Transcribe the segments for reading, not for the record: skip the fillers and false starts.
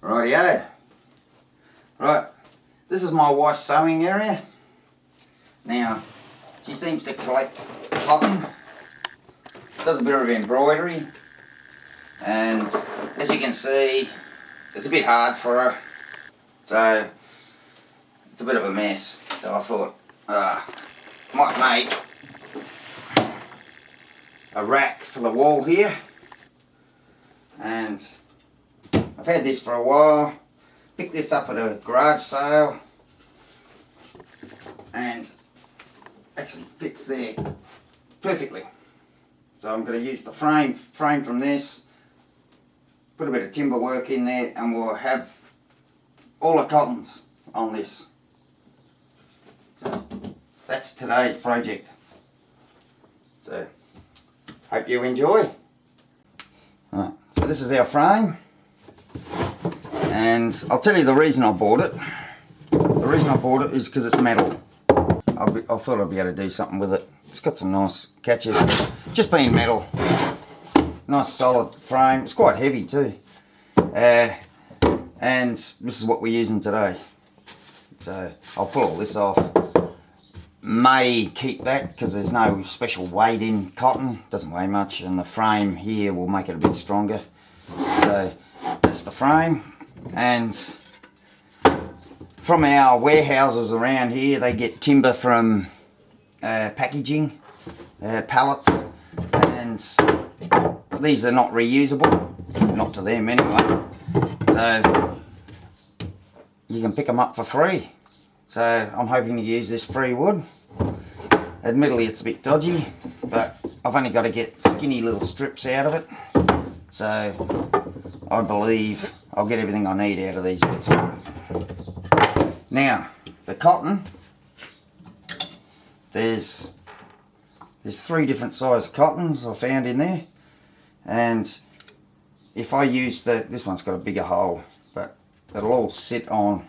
Rightio. Right, this is my wife's sewing area. Now, she seems to collect cotton, does a bit of embroidery, and as you can see, it's a bit hard for her, so it's a bit of a mess. So I thought, might make a rack for the wall here, and I've had this for a while. Picked this up at a garage sale and actually fits there perfectly. So I'm going to use the frame from this, put a bit of timber work in there, and we'll have all the cottons on this. So that's today's project. So hope you enjoy. Right, so this is our frame. And I'll tell you the reason I bought it. The reason I bought it is because it's metal. I thought I'd be able to do something with it. It's got some nice catches. Just being metal. Nice solid frame. It's quite heavy too. And this is what we're using today. So I'll pull all this off. May keep that because there's no special weight in cotton. Doesn't weigh much. And the frame here will make it a bit stronger. So that's the frame. And from our warehouses around here, they get timber from packaging, pallets, and these are not reusable, not to them anyway, so you can pick them up for free. So I'm hoping to use this free wood. Admittedly it's a bit dodgy, but I've only got to get skinny little strips out of it, so I believe I'll get everything I need out of these bits of wood. Now, the cotton, there's 3 different size cottons I found in there, and if I use this one's got a bigger hole, but it'll all sit on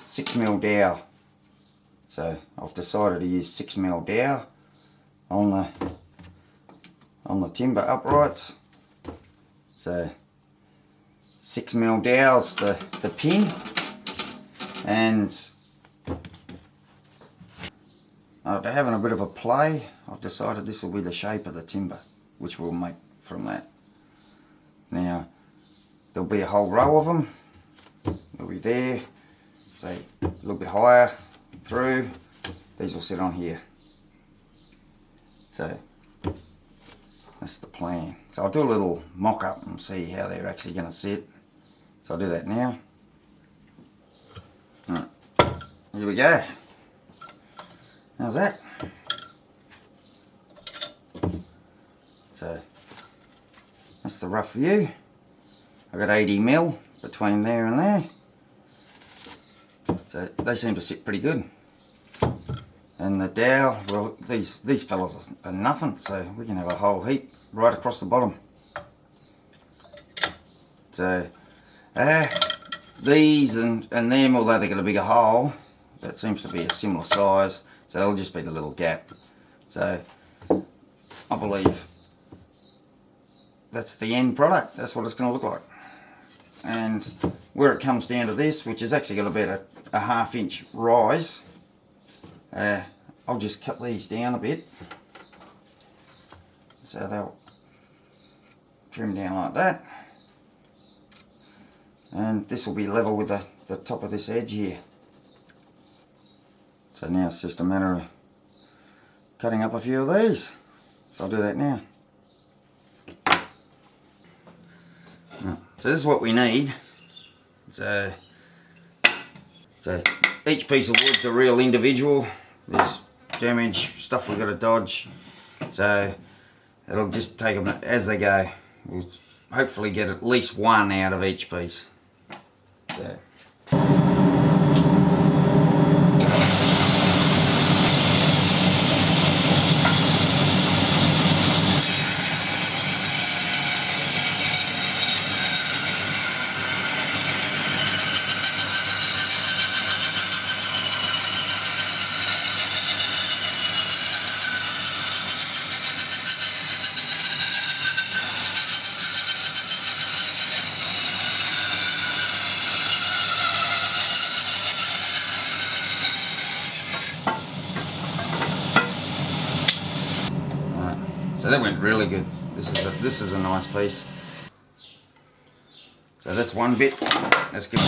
6mm dowel. So I've decided to use 6mm dowel on the timber uprights. So 6mm dowel's the pin, and after having a bit of a play, I've decided this will be the shape of the timber, which we'll make from that. Now, there'll be a whole row of them. They'll be there, say a little bit higher through. These will sit on here. So that's the plan. So I'll do a little mock-up and see how they're actually going to sit. So I'll do that now. Alright, here we go. How's that? So that's the rough view. I've got 80mm between there and there. So they seem to sit pretty good. And the dowel, well, these fellas are nothing, so we can have a whole heap right across the bottom. So these and them, although they got a bigger hole, that seems to be a similar size, so it'll just be the little gap. So I believe that's the end product. That's what it's going to look like. And where it comes down to this, which is actually got about a 1/2 inch rise, I'll just cut these down a bit, so they'll trim down like that, and this will be level with the top of this edge here. So now it's just a matter of cutting up a few of these, so I'll do that now. So this is what we need. So each piece of wood's a real individual. There's damage, stuff we've got to dodge, so it'll just take them as they go. We'll hopefully get at least one out of each piece. So So that went really good. This is a nice piece. So that's one bit. Let's give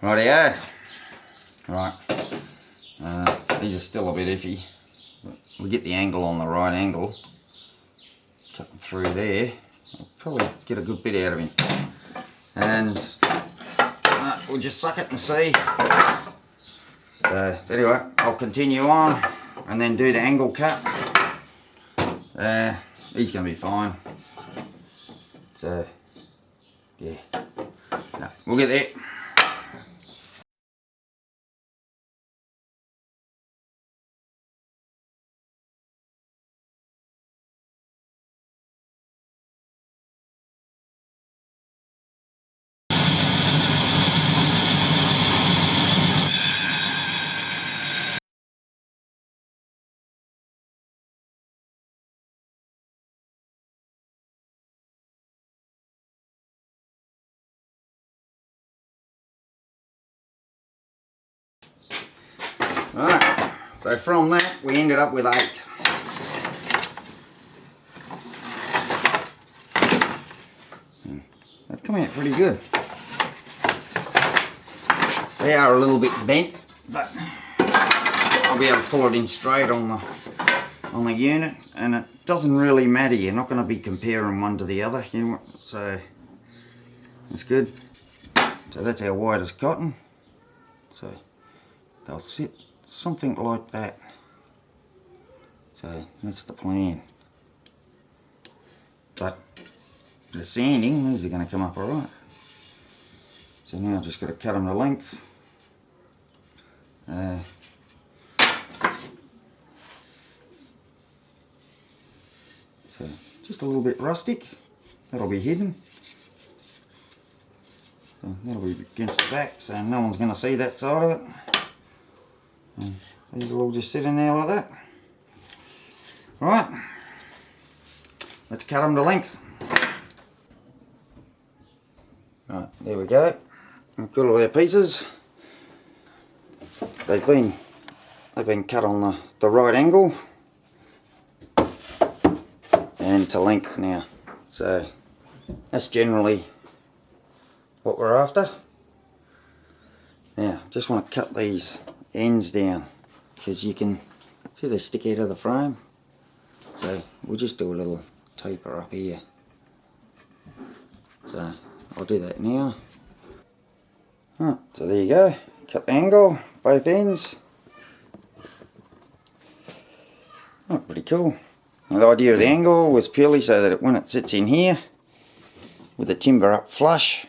rightio. Right. These are still a bit iffy. But we get the angle on the right angle. Cutting through there. I'll probably get a good bit out of him. And we'll just suck it and see. So anyway, I'll continue on and then do the angle cut. He's going to be fine. So yeah, no, we'll get there. Right, so from that we ended up with 8. They've come out pretty good. They are a little bit bent, but I'll be able to pull it in straight on the unit, and it doesn't really matter. You're not going to be comparing one to the other, you know, so it's good. So that's our whitest cotton. So they'll sit something like that. So that's the plan. But the sanding, these are going to come up alright. So now I've just got to cut them to length. So just a little bit rustic. That'll be hidden. So that'll be against the back, so no one's going to see that side of it. And these will all just sit in there like that. Right, let's cut them to length. Right, there we go. We've got all our pieces. They've been cut on the right angle and to length now. So that's generally what we're after. Now, just want to cut these ends down because you can see they stick out of the frame. So we'll just do a little taper up here. So I'll do that now. Right, so there you go. Cut the angle, both ends. Oh, pretty cool. Now, the idea of the angle was purely so that when it sits in here, with the timber up flush,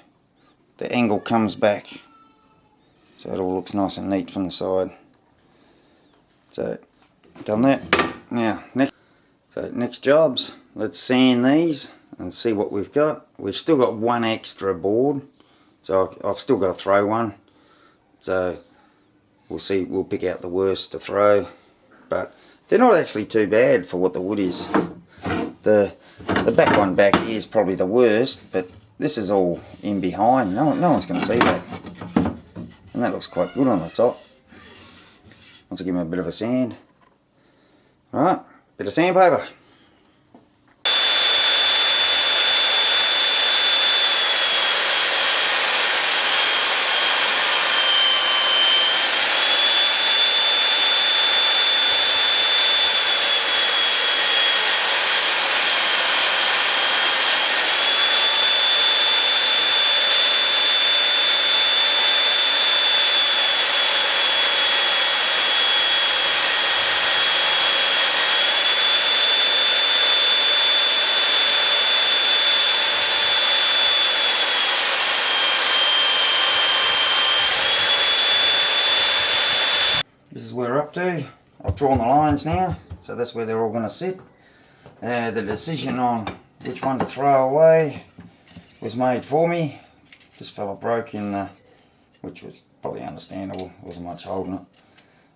the angle comes back. So it all looks nice and neat from the side. So, done that. Now, next jobs, let's sand these and see what we've got. We've still got one extra board, so I've still got to throw one. So we'll see, we'll pick out the worst to throw, but they're not actually too bad for what the wood is. The back one back here is probably the worst, but this is all in behind. No one's going to see that, and that looks quite good on the top. Once I give them a bit of a sand. Alright, bit of sandpaper. where we're up to. I've drawn the lines now, so that's where they're all going to sit. The decision on which one to throw away was made for me. This fella broke in the, which was probably understandable, wasn't much holding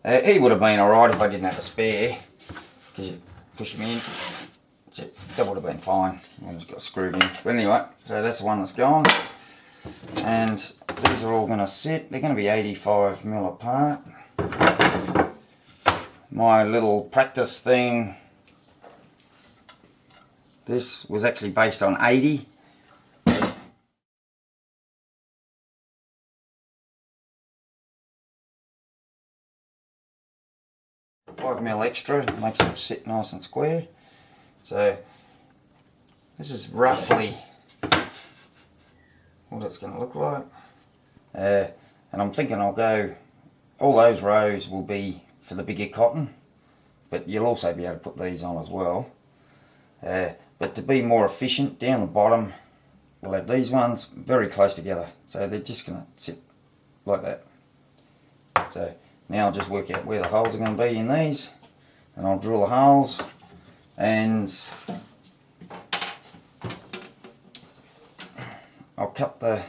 it. He would have been alright if I didn't have a spare, because you push him in, that would have been fine. I just got screwed in. But anyway, so that's the one that's gone. And these are all going to sit, they're going to be 85mm apart. My little practice thing, this was actually based on 80. 5mm extra, makes it sit nice and square. So this is roughly what it's going to look like. And I'm thinking I'll go, all those rows will be for the bigger cotton, but you'll also be able to put these on as well. But to be more efficient, down the bottom we'll have these ones very close together, so they're just going to sit like that. So now I'll just work out where the holes are going to be in these, and I'll drill the holes, and I'll cut the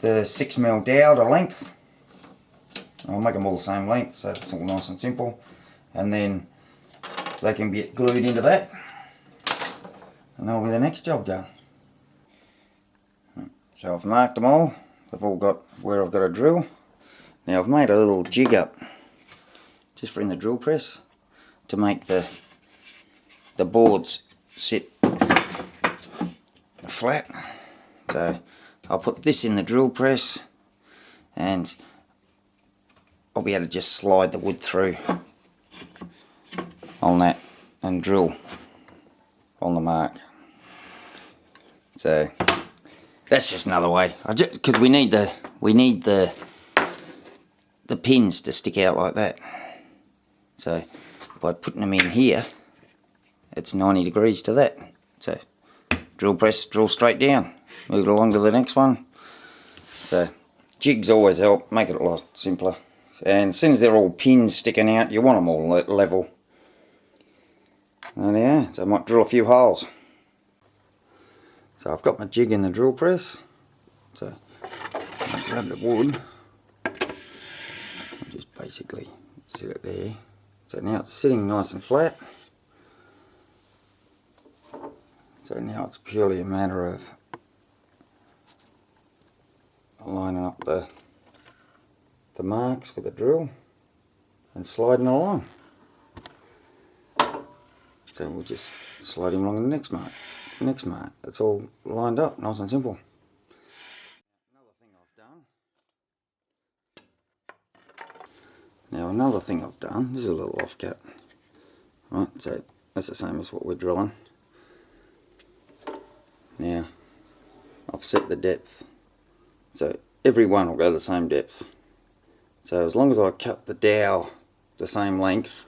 6mm dowel to length. I'll make them all the same length, so it's all nice and simple, and then they can get glued into that, and that'll be the next job done. So I've marked them all, they've all got where I've got to drill. Now I've made a little jig up just for in the drill press to make the boards sit flat. So I'll put this in the drill press and I'll be able to just slide the wood through on that and drill on the mark. So that's just another way. Because we need the pins to stick out like that. So by putting them in here, it's 90 degrees to that. So drill press, drill straight down, move it along to the next one. So jigs always help, make it a lot simpler. And as soon as they're all pins sticking out, you want them all level. And yeah, so I might drill a few holes. So I've got my jig in the drill press. So I'll grab the wood. I'll just basically sit it there. So now it's sitting nice and flat. So now it's purely a matter of lining up the marks with the drill and sliding along. So we'll just slide him along to the next mark. Next mark. It's all lined up, nice and simple. Another thing I've done, this is a little off cut. Right, so that's the same as what we're drilling. Now I've set the depth, so every one will go the same depth. So as long as I cut the dowel the same length,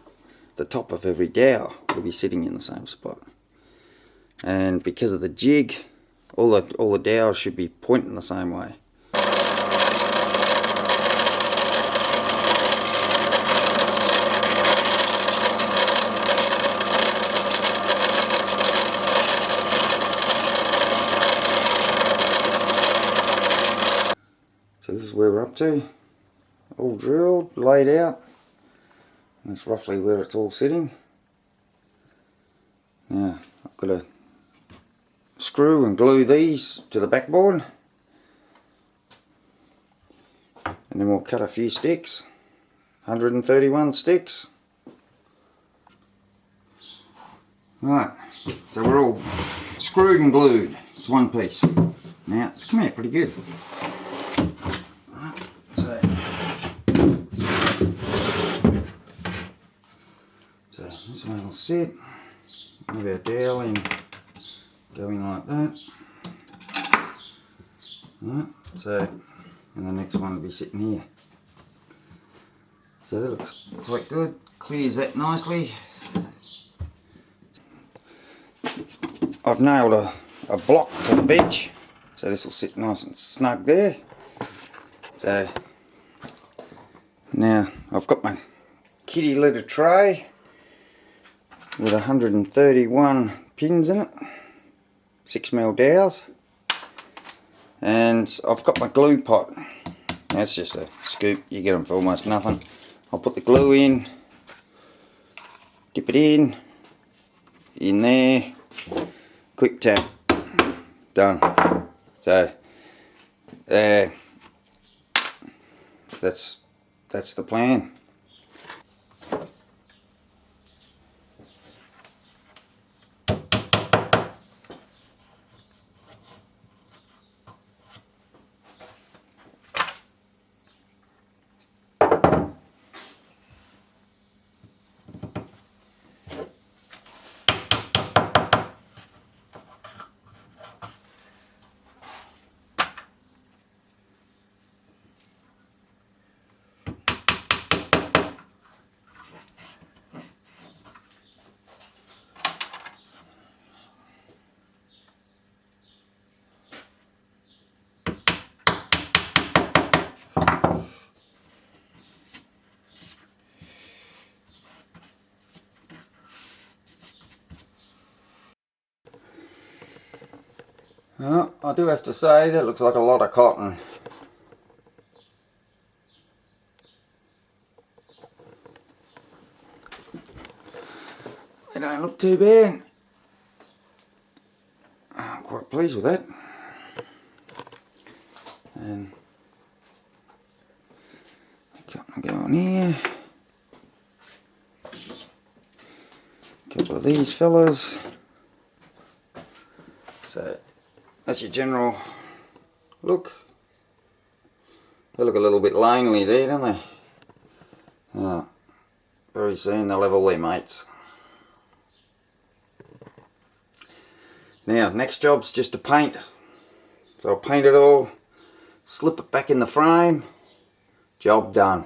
the top of every dowel will be sitting in the same spot. And because of the jig, all the dowels should be pointing the same way. So this is where we're up to, all drilled, laid out. That's roughly where it's all sitting. Now I've got to screw and glue these to the backboard, and then we'll cut a few sticks, 131 sticks. Right, so we're all screwed and glued. It's one piece. Now it's come out pretty good. So this one will sit. Move our dowel in, going like that. Right, so, and the next one will be sitting here. So that looks quite good. Clears that nicely. I've nailed a block to the bench, so this will sit nice and snug there. So Now I've got my kitty litter tray with 131 pins in it, 6mm dowels, and I've got my glue pot. That's just a scoop, you get them for almost nothing. I'll put the glue in, dip it in there, quick tap, done. So that's the plan. Well, I do have to say that looks like a lot of cotton. They don't look too bad. I'm quite pleased with that. And cotton go on here. A couple of these fellas. So that's your general look. They look a little bit lonely there, don't they? Oh, very soon they'll have all their mates. Now, next job's just to paint. So I'll paint it all, slip it back in the frame, job done.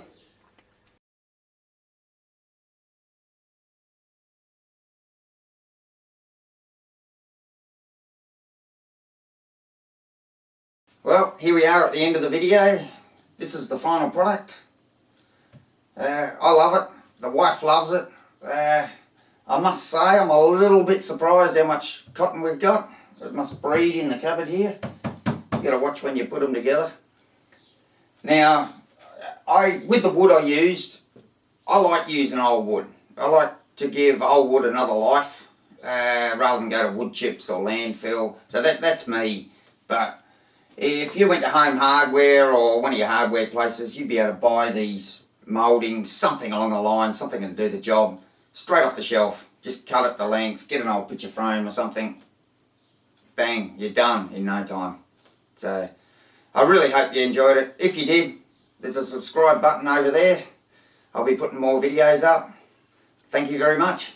Well, here we are at the end of the video. This is the final product. I love it. The wife loves it. I must say I'm a little bit surprised how much cotton we've got. It must breed in the cupboard here. You got to watch when you put them together. Now, with the wood I used, I like using old wood. I like to give old wood another life rather than go to wood chips or landfill. So that's me. But if you went to Home Hardware or one of your hardware places, you'd be able to buy these mouldings, something along the line, something to do the job, straight off the shelf. Just cut it the length, get an old picture frame or something. Bang, you're done in no time. So I really hope you enjoyed it. If you did, there's a subscribe button over there. I'll be putting more videos up. Thank you very much.